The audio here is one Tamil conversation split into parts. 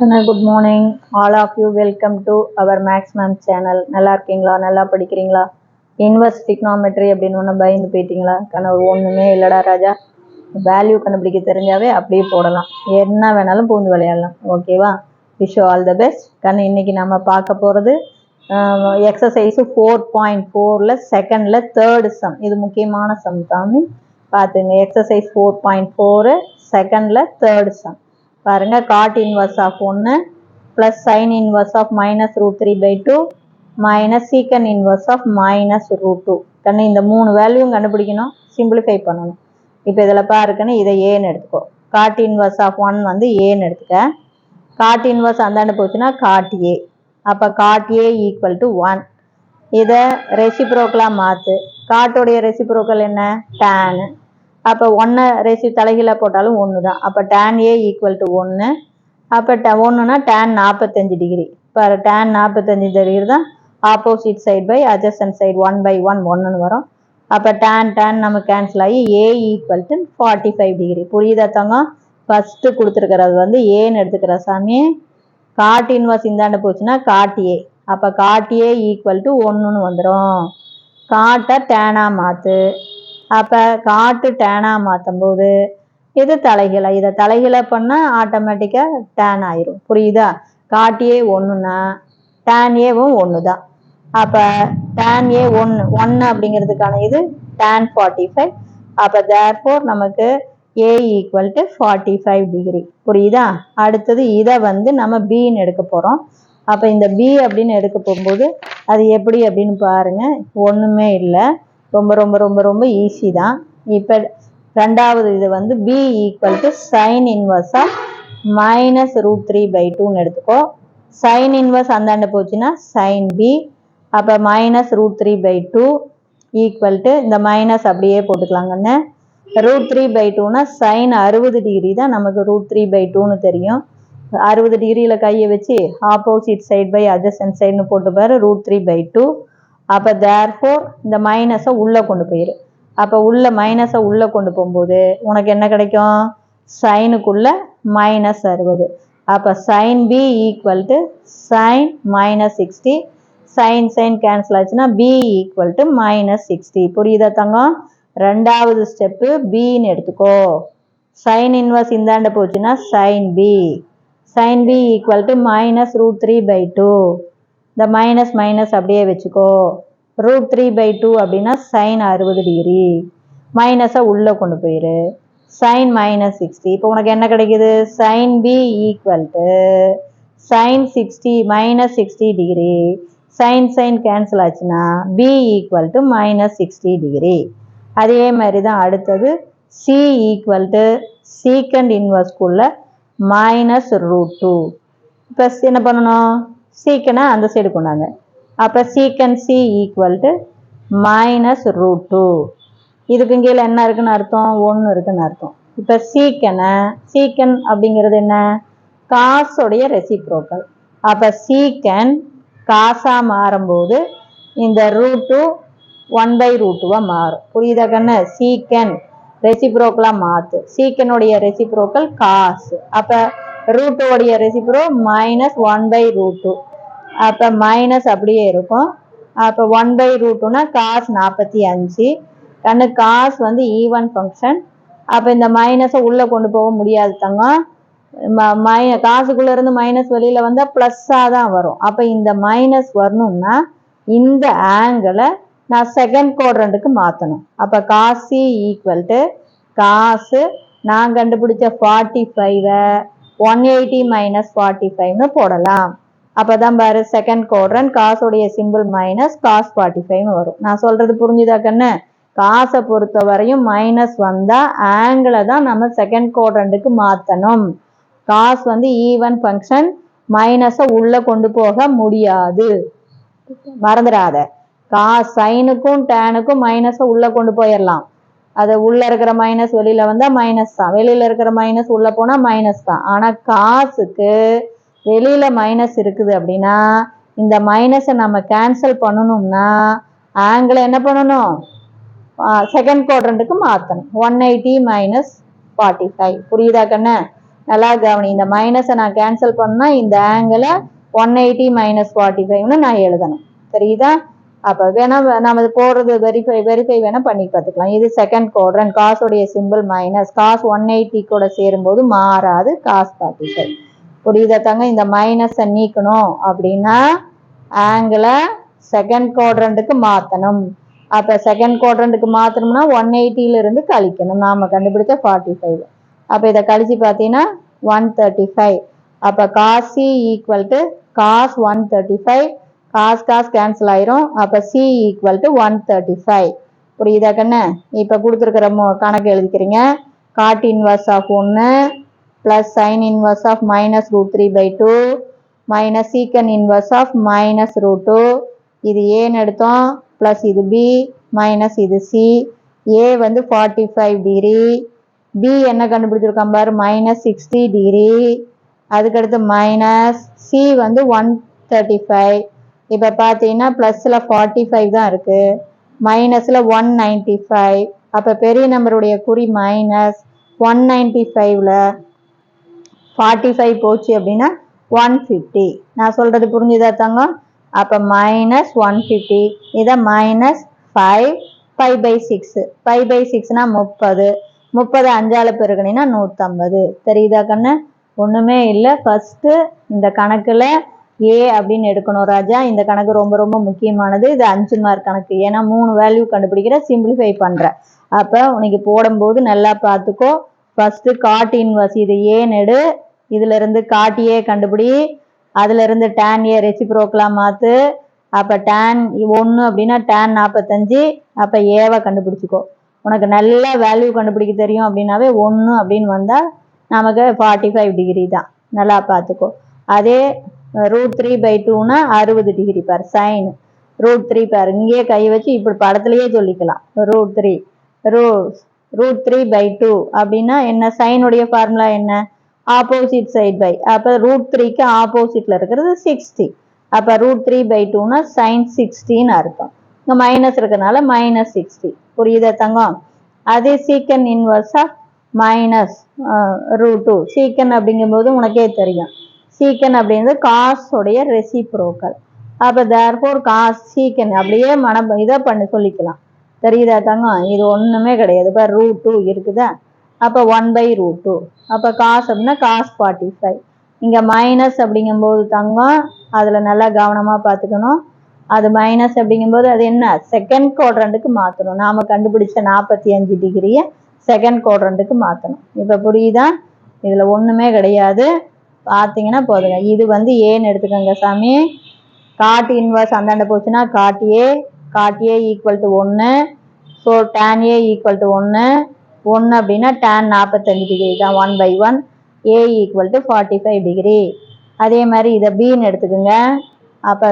Good morning, all of you. Welcome to our Max Ma'am channel. நல்லா இருக்கீங்களா? நல்லா படிக்கிறீங்களா? இன்வர்ஸ் trigonometry அப்படின்னு ஒன்று பயந்து போயிட்டீங்களா? கனவு ஒன்றுமே இல்லடா ராஜா. வேல்யூ கண்டுபிடிக்க தெரிஞ்சாவே அப்படியே போடலாம், என்ன வேணாலும் பூந்து விளையாடலாம். ஓகேவா? Wish all the best. கண்ணு இன்னைக்கு நம்ம பார்க்க போகிறது எக்ஸசைஸ் 4.4ல் செகண்டில் தேர்டு சம். இது முக்கியமான சம் தாமி பார்த்துங்க. எக்ஸசைஸ் 4.4 செகண்டில் தேர்டு சம் பாருங்க. Cot inverse of 1 plus sine inverse of -√3/2 minus secant inverse of -√2. கண்ணு இந்த மூணு வேல்யூவும் கண்டுபிடிக்கணும், சிம்பிளிஃபை பண்ணணும். இப்போ இதில் பாருக்கன்னு இதை ஏன்னு எடுத்துக்கோ. காட் இன்வர்ஸ் ஆஃப் 1 வந்து ஏன்னு எடுத்துக்க. காட் இன்வர்ஸ் அந்தாண்டு போச்சுன்னா காட் ஏ. அப்போ காட் ஏ ஈக்குவல் டு 1. இதை ரெசிப்ரோக்கலாக மாற்று. காட்டோடைய ரெசிப்ரோக்கல் என்ன? டேனு. அப்போ 1 தலைகீழ போட்டாலும் 1 தான். அப்போ tan A ஈக்குவல் டு 1. அப்போ 1னா tan 45 டிகிரி. இப்போ tan 45 டிகிரி தான் opposite side by adjacent side 1/1 1ன்னு வரும். அப்போ tan நமக்கு கேன்சல் ஆகி A ஈக்குவல் டு 45 டிகிரி. புரியுதா தங்கம்? ஃபஸ்ட்டு கொடுத்துருக்கிறது வந்து ஏன்னு எடுத்துக்கிற சாமி. காட் இன்வர்ஸ் இந்தாண்ட போச்சுன்னா காட் ஏ. அப்போ காட் ஏ ஈக்குவல் டு 1ன்னு வந்துடும். காட்டை டேனாக மாற்று. அப்போ காட்டு டேனாக மாற்றும் போது இது தலைகீழ. இதை தலைகீழ பண்ணால் ஆட்டோமேட்டிக்காக டேன் ஆயிரும். புரியுதா? காட்டியே 1ன்னா டேன் ஏவும் 1 தான். அப்போ டேன் ஏ 1 அப்படிங்கிறதுக்கான இது tan 45. அப்போ தேர்ஃபோர் நமக்கு ஏ ஈக்குவல் டு 45 டிகிரி. புரியுதா? அடுத்தது இதை வந்து நம்ம பின்னு எடுக்க போகிறோம். அப்போ இந்த பி அப்படின்னு எடுக்க போகும்போது அது எப்படி அப்படின்னு பாருங்க. ஒன்றுமே இல்லை, ரொம்ப ரொம்ப ரொம்ப ரொம்ப ஈஸி தான். இப்போ ரெண்டாவது இது வந்து B equal to sine inverse of -√3/2ன்னு எடுத்துக்கோ. சைன் இன்வர்ஸ் அந்தாண்ட போச்சுன்னா சைன் பி. அப்போ -√3/2 ஈக்குவல் டு இந்த மைனஸ் அப்படியே போட்டுக்கலாங்கன்னு. √3/2னா சைன் 60 டிகிரி தான் நமக்கு √3/2ன்னு தெரியும். 60 டிகிரியில் கையை வச்சு ஆப்போசிட் சைட் பை அட்ஜசன்ட் சைடுன்னு போட்டு பாரு √3/2. அப்போ தேர்ஃபோர் இந்த மைனஸை உள்ளே கொண்டு போயிரு. அப்போ உள்ள மைனஸை உள்ளே கொண்டு போகும்போது உனக்கு என்ன கிடைக்கும்? சைனுக்குள்ள -60. அப்போ sine B equal to sine -60. Sine cancel ஆச்சுன்னா பி ஈக்குவல் டு -60. புரியுதா தங்கம்? ரெண்டாவது ஸ்டெப்பு பின்னு எடுத்துக்கோ. சைன் இன்வர்ஸ் இந்தாண்ட போச்சுன்னா sine B. Sine B equal to -√3/2. இந்த மைனஸ் அப்படியே வச்சுக்கோ. √3/2 அப்படின்னா சைன் 60 டிகிரி. மைனஸை உள்ளே கொண்டு போயிரு. சைன் -60. இப்போ உனக்கு என்ன கிடைக்குது? Sine B equal to sine -60 degree. Sine cancel ஆச்சுன்னா பி ஈக்குவல் டு -60 டிகிரி. அதே மாதிரி தான் அடுத்தது சி ஈக்குவல் டு சீக்கண்ட் இன்வர்ஸ்குள்ள -√2. இப்போ என்ன பண்ணணும்? சீக்கனை அந்த சைடு கொண்டாங்க. அப்போ சீக்கன் சி ஈக்குவல் டு -√2. இதுக்கு கீழே என்ன இருக்குன்னு அர்த்தம்? 1 இருக்குன்னு அர்த்தம். இப்போ சீக்கன் அப்படிங்கிறது என்ன? காசோடைய ரெசிப்ரோக்கல். அப்போ சீக்கன் காசாக மாறும்போது இந்த √2 1/√2 மாறும். புரியுதா கண்ணு? சீக்கன் ரெசிப்ரோக்கலாக மாற்று. சீக்கனுடைய ரெசிப்ரோக்கல் காசு. அப்போ √2 ரெசிப்ரோ -1/√2. அப்போ மைனஸ் அப்படியே இருக்கும். அப்போ 1/√2னா காஸ் 45. கண்ணு காஸ் வந்து ஈவன் ஃபங்க்ஷன். அப்போ இந்த மைனஸை உள்ளே கொண்டு போக முடியாது தங்கம். காசுக்குள்ளே இருந்து மைனஸ் வெளியில் வந்தால் ப்ளஸ்ஸாக தான் வரும். அப்போ இந்த மைனஸ் வரணும்னா இந்த ஆங்கிளை நான் செகண்ட் குவாட்ரண்ட்டுக்கு மாற்றணும். அப்போ காஸ் சி ஈக்குவல் டு காசு நான் கண்டுபிடிச்ச 45-ஐ 180 - 45ன்னு போடலாம். அப்போ தான் பாரு செகண்ட் குவாட்ரண்ட் காசோடைய சிம்பிள் மைனஸ் காஸ் 45ன்னு வரும். நான் சொல்கிறது புரிஞ்சுதா கண்ணு? காசை பொறுத்த வரையும் மைனஸ் வந்தால் ஆங்கிளை தான் நம்ம செகண்ட் குவாட்ரண்ட்டுக்கு மாற்றணும். காசு வந்து ஈவன் ஃபங்க்ஷன், மைனஸை உள்ளே கொண்டு போக முடியாது, மறந்துடாத. காஸ் சைனுக்கும் டேனுக்கும் மைனஸை உள்ளே கொண்டு போயிடலாம். அது உள்ளே இருக்கிற மைனஸ் வெளியில் வந்தால் மைனஸ் தான், வெளியில் இருக்கிற மைனஸ் உள்ளே போனால் மைனஸ் தான். ஆனால் காசுக்கு வெளியில் மைனஸ் இருக்குது அப்படின்னா இந்த மைனஸை நம்ம கேன்சல் பண்ணணும்னா ஆங்கிளை என்ன பண்ணணும்? செகண்ட் குவாட்ரண்ட்டுக்கு மாற்றணும். 180 - 45. புரியுதா கண்ணு? நல்லா கவனி, இந்த மைனஸை நான் கேன்சல் பண்ணா இந்த ஆங்கிளை 180 - 45ன்னு நான் எழுதணும். சரிதா? அப்ப வேணா நம்ம போடுறது வெரிஃபை வேணா பண்ணி பார்த்துக்கலாம். இது செகண்ட் குவாட்ரண்ட், காசோடைய சிம்பிள் மைனஸ், காஸ் 180 கூட சேரும்போது மாறாது காஸ் 45. புரியுதா தாங்க? இந்த மைனஸை நீக்கணும் அப்படின்னா ஆங்கிளை செகண்ட் குவாட்ரண்ட்டுக்கு மாற்றணும். அப்ப செகண்ட் குவாட்ரண்ட்டுக்கு மாற்றணும்னா 180ல இருந்து கழிக்கணும் நாம கண்டுபிடிச்ச 45. அப்ப இதை கழிச்சு பார்த்தீங்கன்னா 135. அப்ப cos C equal to cos 135, cos cos cancel ஆயிரும். அப்ப சி ஈக்குவல் டு 135. புரியுதா கண்ணு? இப்ப கொடுத்துருக்கிற கணக்கு எழுதிக்கிறீங்க. Cot inverse of 1 plus sine inverse of -√3/2 minus secant inverse of -√2. இது ஏன்னு எடுத்தோம், பிளஸ் இது பி மைனஸ் இது சி. ஏ வந்து 45 டிகிரி, பி என்ன கண்டுபிடிச்சிருக்கான் பாரு -60 டிகிரி, அதுக்கடுத்து மைனஸ் சி வந்து 135. இப்ப பாத்தீங்கன்னா பிளஸ்ல 45 தான் இருக்கு, மைனஸ்ல 195. அப்ப பெரிய நம்பருடைய குறி மைனஸ், 195ல 45 போச்சு அப்படின்னா 150. நான் சொல்றது புரிஞ்சுதா தங்கம்? அப்ப -150, இதை -5, 5/6. 5/6னா 30, 30 5ஆல பெருக்கணினா 150. தெரியுதா கண்ணு? ஒண்ணுமே இல்லை. ஃபர்ஸ்ட் இந்த கணக்குல ஏ அப்படின்னு எடுக்கணும் ராஜா. இந்த கணக்கு ரொம்ப ரொம்ப முக்கியமானது. இது 5 மார்க் கணக்கு. ஏன்னா 3 வேல்யூ கண்டுபிடிக்கிற, சிம்பிளிஃபை பண்ற. அப்ப உனக்கு போடும்போது நல்லா பார்த்துக்கோ. ஃபர்ஸ்ட் காட் இன்வர்ஸ், இது ஏன்னு எடு, இதுல இருந்து காட் ஏ கண்டுபிடி, அதுல இருந்து tan ஏ ரெசிப்ரோக்கலா மாத்து. அப்ப tan 1 அப்படின்னா tan 45. அப்ப ஏவை கண்டுபிடிச்சிக்கோ. உனக்கு நல்ல வேல்யூ கண்டுபிடிக்க தெரியும் அப்படின்னாவே 1 அப்படின்னு வந்தா நமக்கு 45 டிகிரி தான். நல்லா பார்த்துக்கோ. அதே √3/2னா 60 டிகிரி பாரு, சைன் √3 பாரு, இங்கேயே கை வச்சு இப்படி படத்திலேயே சொல்லிக்கலாம். √3/2 அப்படின்னா என்ன? சைனுடைய ஃபார்முலா என்ன? Opposite side by. அப்ப √3க்கு ஆப்போசிட்ல இருக்கிறது 60. அப்ப √3/2னா சைன் 60ன்னு அர்த்தம். இங்க மைனஸ் இருக்கிறதுனால -60. புரியுதா தங்கம்? அதே சீக்கன் இன்வர்ஸ் ஆஃப் -√2. சீக்கன் அப்படிங்கும்போது உனக்கே தெரியும், சீக்கன் அப்படிங்கிறது காஸ் உடைய ரெசிப்ரோக்கல். அப்ப therefore காஸ் சீக்கன் அப்படியே இதை பண்ணி சொல்லிக்கலாம். தெரியுதா தங்கம்? இது ஒண்ணுமே கிடையாது. இப்ப √2 இருக்குதா? அப்ப 1/√2. அப்ப காஸ் அப்படின்னா காஸ் 45. இங்க மைனஸ் அப்படிங்கும்போது தங்கம் அதுல நல்லா கவனமா பார்த்துக்கணும். அது மைனஸ் அப்படிங்கும்போது அது என்ன? செகண்ட் குவாட்ரண்ட்டுக்கு மாற்றணும். நாம கண்டுபிடிச்ச 45 டிகிரியை செகண்ட் குவாட்ரண்ட்டுக்கு மாற்றணும். இப்ப புரியுதா? இதுல ஒண்ணுமே கிடையாது. பார்த்தீங்கன்னா போதுங்க. இது வந்து ஏன்னு எடுத்துக்கோங்க சாமி. காட் இன்வர்ஸ் அந்தாண்ட போச்சுன்னா cot A, cot A equal to 1. So tan A equal to 1. 1 அப்படின்னா tan 45 டிகிரி தான், 1/1. A equal to 45 degree. அதே மாதிரி இதை பின்னு எடுத்துக்கோங்க. அப்ப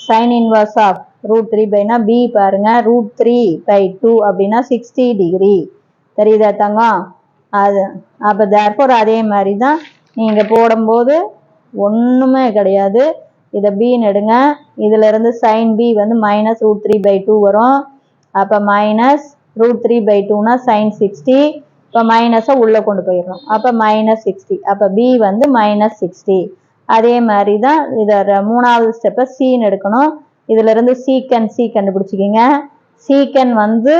சைன் இன்வர்ஸ் ஆஃப் √3/, பி பாருங்க, √3/2 அப்படின்னா 60 டிகிரி. தெரியுதா தங்கம்? அது அப்ப therefore அதே மாதிரி தான் நீங்க போடும்போது ஒண்ணுமே கிடையாது. இதை பின்னு எடுங்க. இதுல இருந்து சைன் பி வந்து -√3/2 வரும். அப்ப -√3/2னா சைன் 60. இப்ப மைனஸை உள்ள கொண்டு போயிடணும். அப்ப -60. அப்ப பி வந்து -60. அதே மாதிரி தான் இதை மூணாவது ஸ்டெப்பை சின்னு எடுக்கணும். இதுல இருந்து சீக்கன் சி கண்டுபிடிச்சிக்கிங்க. சீக்கன் வந்து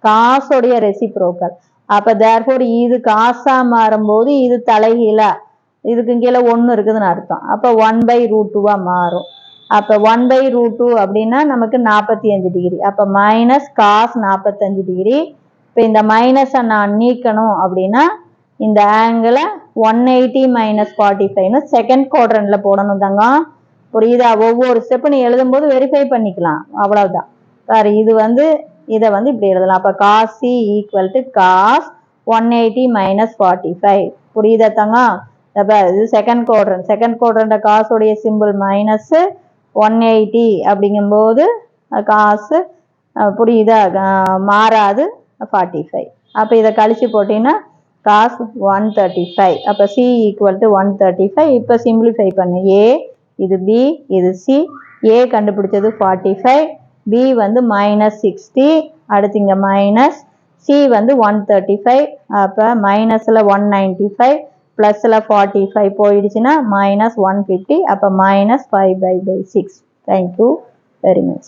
காசோடைய ரெசிப்ரோக்கல். அப்ப therefore இது காசா மாறும்போது இது தலைகீழா, இதுக்கு கீழே 1 இருக்குதுன்னு அர்த்தம். அப்ப 1/√2வா மாறும். அப்ப 1/√2 அப்படின்னா நமக்கு 45 டிகிரி. அப்ப மைனஸ் காஸ் 45 டிகிரி. இப்ப இந்த மைனஸை நான் நீக்கணும் அப்படின்னா இந்த ஆங்கிளை 180 - 45ன்னு செகண்ட் குவாட்ரண்ட்ல போடணும் தங்கம். புரியுதா? ஒவ்வொரு ஸ்டெப்பு நீ எழுதும் போது வெரிஃபை பண்ணிக்கலாம், அவ்வளவுதான். சாரி, இது வந்து இதை வந்து இப்படி எழுதலாம். அப்ப cos C equal to cos 180 - 45. புரியுதா தங்கம்? இது செகண்ட் குவாட்ரண்ட். செகண்ட் குவாட்ரண்ட் காசுடைய சிம்பிள் மைனஸ், 180 அப்படிங்கும்போது காசு புரியுதா மாறாது 45. அப்ப இதை கழிச்சு போட்டீங்கன்னா காஸ் 135. அப்ப சி ஈக்குவல் டு 135. இப்ப சிம்பிளிஃபை பண்ணு. ஏ, இது பி, இது சி. ஏ கண்டுபிடிச்சது 45, பி வந்து -60, அடுத்து இங்க மைனஸ், சி வந்து 135. அப்ப மைனஸ்ல 195, +ல 45 போயிடுச்சுன்னா -150. அப்போ -5/6. Thank you very much.